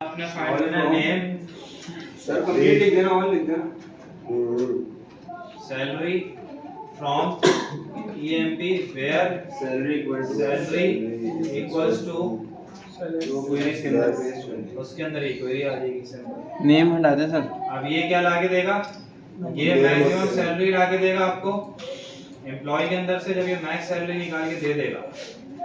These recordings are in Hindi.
आपने फाइंड करना नेम सर कंप्लीट लिख देना, और लिख देना salary from EMP where salary equals to वो क्वेरीज के अंदर पेस्ट करनी। उसके अंदर ही क्वेरी आ जाएगी सिंपल। नेम हटा दें सर। अब ये क्या लाके देगा, ये मैक्सिमम सैलरी लाके देगा आपको एम्प्लॉय के अंदर से। जब ये मैक्स सैलरी निकाल के दे देगा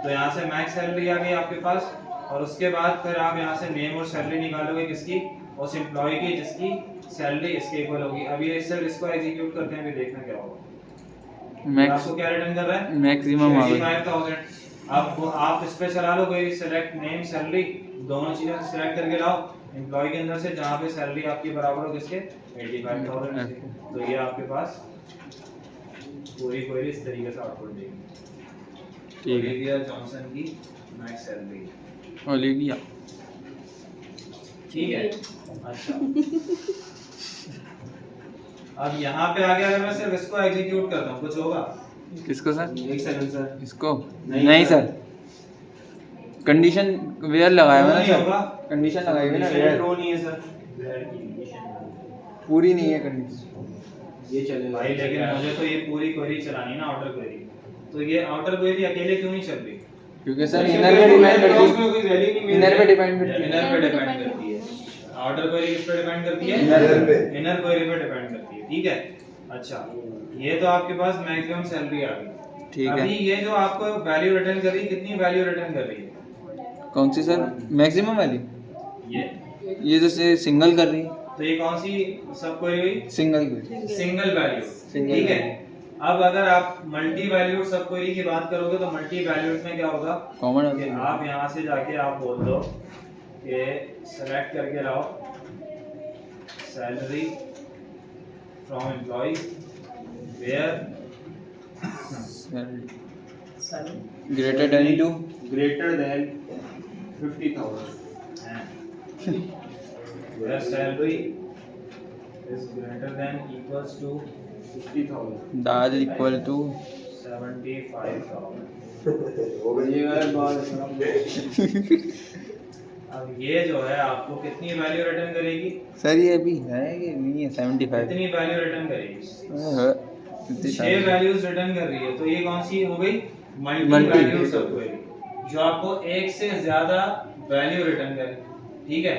तो यहाँ से मैक्स सैलरी आ गई आपके पास, और उसके बाद फिर आप यहाँ से नेम और सैलरी निकालोगे किसकी, उस एम्प्लॉय की जिसकी सैलरी इसके इक्वल होगी। अब ये सिर्फ इसको एग्जीक्यूट करते हैं, फिर देखना क्या होगा। मैक्स आपको क्या रिटर्न कर रहा है, मैक्सिमम आ गई। 85,000। अब आप इस पे चला लो, कोई सिलेक्ट नेम सैलरी, दोनों चीजें सिलेक्ट करके लाओ एम्प्लॉय के अंदर से जहाँ पे सैलरी आपकी बराबर हो किसके 85,000। तो ये आपके पास पूरी क्वेरी इस तरीके से आउटपुट देगी। ठीक है। ओलिविया जॉनसन की मैक्स सैलरी, ओलिविया। ठीक है। अच्छा अब यहाँ पे आगे अगर मैं सिर्फ इसको एग्जीक्यूट करता हूँ कुछ होगा? किसको सर? एक सेकंड सर, इसको नहीं सर। कंडीशन वेयर लगाया हुआ है नहीं ना होगा। सर। कंडीशन लगाई हुई है ना कंडीशन वेयर। ट्रू नहीं है सर, पूरी नहीं है कंडीशन। ये चलेगा भाई लेकिन मुझे तो ये पूरी क्वेरी चलानी है ना, आउटर क्वेरी। तो ये आउटर क्वेरी अकेले क्यों नहीं चल रही? क्योंकि सर क्योंकि इनर पे डिपेंड करती उसमें कोई वैल्यू नहीं है। मिल इनर रही पे है। डिपेंड करती है। इनर पे डिपेंड करती है। आउटर क्वेरी किस पे डिपेंड करती है? इनर पे। इनर क्वेरी पे डिपेंड करती है। ठीक है। अच्छा ये तो आपके पास मैक्सिमम सैलरी आ गई। ठीक है। अभी ये जो आपको वैल्यू रिटर्न कर रही है, कितनी वैल्यू रिटर्न कर रही है? कौन सी सर? मैक्सिमम वाली। ये जैसे सिंगल कर रही है। तो ये कौन सी सब क्वेरी हुई? Single single value. Single ठीक है। value। अब अगर आप मल्टी वैल्यूड सब क्वेरी की बात करोगे तो मल्टी वैल्यूड में क्या होगा कॉमन कि आप यहाँ से जाके आप बोल दो कि सेलेक्ट करके लाओ salary from employ where greater than to greater than 50,000 where salary is greater than equals to 50,000 that equal to 75,000। ये यार बात अब ये जो है आपको कितनी वैल्यू रिटर्न करेगी? सर ये अभी है कि नहीं है 75? कितनी वैल्यू रिटर्न करेगी? 6 6 वैल्यूज रिटर्न कर रही है। तो ये कौन सी हो गई? Multi Multi। वैल्यू सब क्वेरी, जो आपको एक से ज्यादा वैल्यू रिटर्न करे। ठीक है।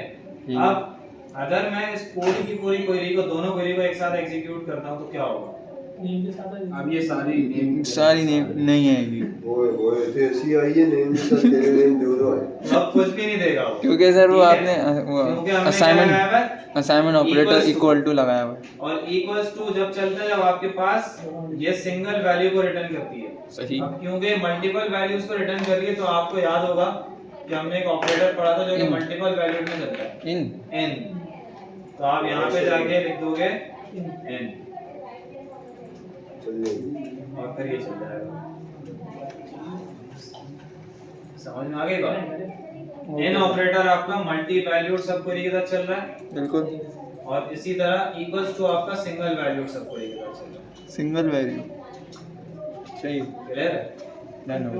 अब अगर मैं इस पूरी की पूरी क्वेरी को, दोनों क्वेरी को एक साथ एग्जीक्यूट करता हूँ तो क्या होगा? अब ये सारी नेम नहीं आएगी ओए थे ऐसी आई है नेम के साथ तेरे नेम दो दो आए। अब कुछ भी नहीं देगा वो। क्योंकि सर वो ठीक है? आपने क्योंकि हमने क्या लगाया हुआ है? Assignment operator Equals to। Equal to लगाया हुआ है। और इक्वल्स टू जब चलता है जब आपके पास ये सिंगल वैल्यू को रिटर्न करती है। सही। अब क्योंकि मल्टीपल वैल्यूज को रिटर्न कर रही है तो आपको याद होगा कि हमने एक ऑपरेटर पढ़ा था जो कि In। मल्टीपल वैल्यूज में चलता है, इन n। तो आप यहाँ पे जाके लिख दोगे n चल जाएगी। और फिर ये चल जाएगा। समझ में आ गई बात? n ऑपरेटर आपका मल्टी वैल्यूड सब क्वेरी के साथ चल रहा है, बिल्कुल और इसी तरह इक्वल्स टू आपका सिंगल वैल्यूड सब क्वेरी के साथ चल रहा है। Single value. सही। क्लियर है? डन हो।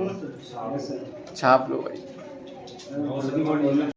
छाप लो भाई। और सभी